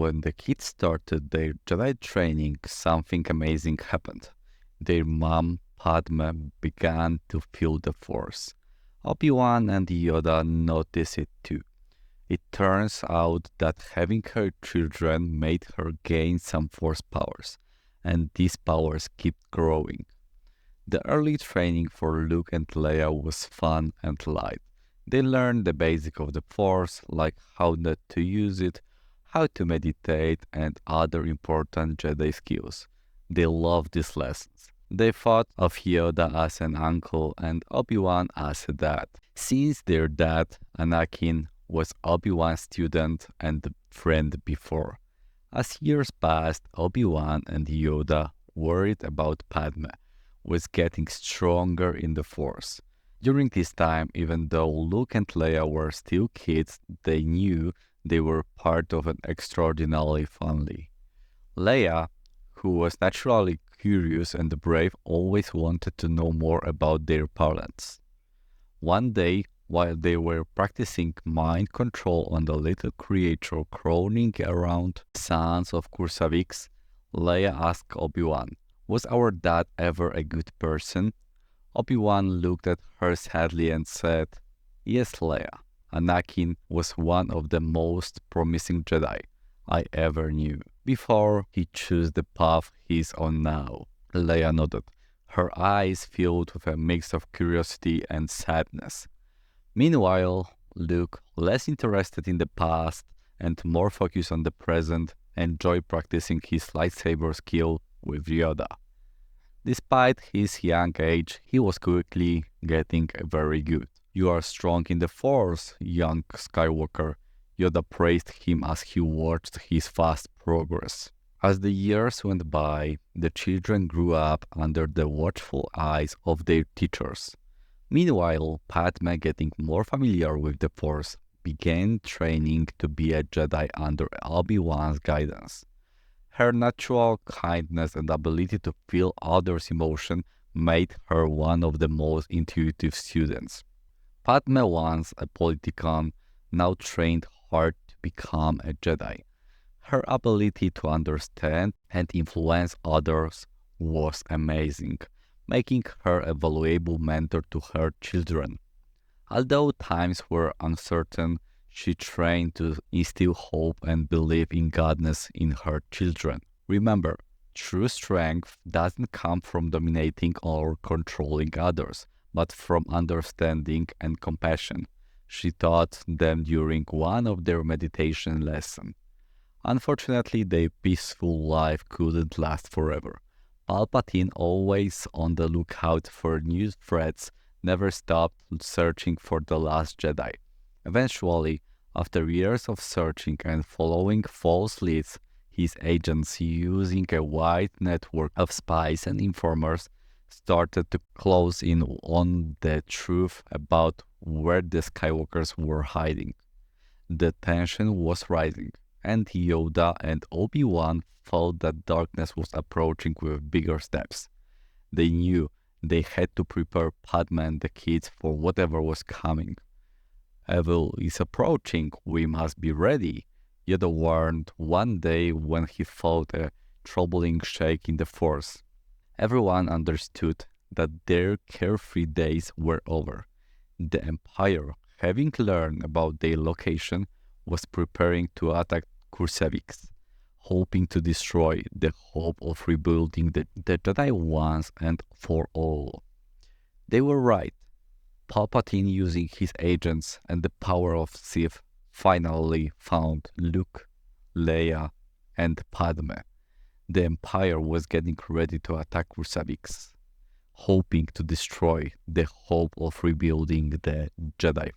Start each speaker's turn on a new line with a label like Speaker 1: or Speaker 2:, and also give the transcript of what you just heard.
Speaker 1: when the kids started their Jedi training, something amazing happened. Their mom, Padme, began to feel the Force. Obi-Wan and Yoda noticed it too. It turns out that having her children made her gain some Force powers, and these powers keep growing. The early training for Luke and Leia was fun and light. They learned the basics of the Force, like how not to use it, how to meditate, and other important Jedi skills. They loved these lessons. They thought of Yoda as an uncle and Obi-Wan as a dad. Since their dad, Anakin, was Obi-Wan's student and friend before. As years passed, Obi-Wan and Yoda, worried about Padme, was getting stronger in the Force. During this time, even though Luke and Leia were still kids, they knew they were part of an extraordinary family. Leia, who was naturally curious and brave, always wanted to know more about their parents. One day, while they were practicing mind control on the little creature crawling around the sands of Kursavix, Leia asked Obi-Wan, "Was our dad ever a good person?" Obi-Wan looked at her sadly and said, "Yes, Leia. Anakin was one of the most promising Jedi I ever knew, before he chose the path he's on now." Leia nodded, her eyes filled with a mix of curiosity and sadness. Meanwhile, Luke, less interested in the past and more focused on the present, enjoyed practicing his lightsaber skill with Yoda. Despite his young age, he was quickly getting very good. "You are strong in the Force, young Skywalker," Yoda praised him as he watched his fast progress. As the years went by, the children grew up under the watchful eyes of their teachers. Meanwhile, Padme, getting more familiar with the Force, began training to be a Jedi under Obi-Wan's guidance. Her natural kindness and ability to feel others' emotion made her one of the most intuitive students. Padme, once a politician, now trained hard to become a Jedi. Her ability to understand and influence others was amazing, making her a valuable mentor to her children. Although times were uncertain, she trained to instill hope and belief in goodness in her children. Remember, true strength doesn't come from dominating or controlling others, but from understanding and compassion, she taught them during one of their meditation lessons. Unfortunately, their peaceful life couldn't last forever. Palpatine, always on the lookout for new threats, never stopped searching for the last Jedi. Eventually, after years of searching and following false leads, his agents, using a wide network of spies and informers, started to close in on the truth about where the Skywalkers were hiding. The tension was rising, and Yoda and Obi-Wan felt that darkness was approaching with bigger steps. They knew they had to prepare Padme and the kids for whatever was coming. "Evil is approaching, we must be ready," Yoda warned one day when he felt a troubling shake in the Force. Everyone understood that their carefree days were over. The Empire, having learned about their location, was preparing to attack Kursavix, hoping to destroy the hope of rebuilding the Jedi once and for all. They were right. Palpatine, using his agents and the power of Sith, finally found Luke, Leia, and Padme. The Empire was getting ready to attack Kursavix, hoping to destroy the hope of rebuilding the Jedi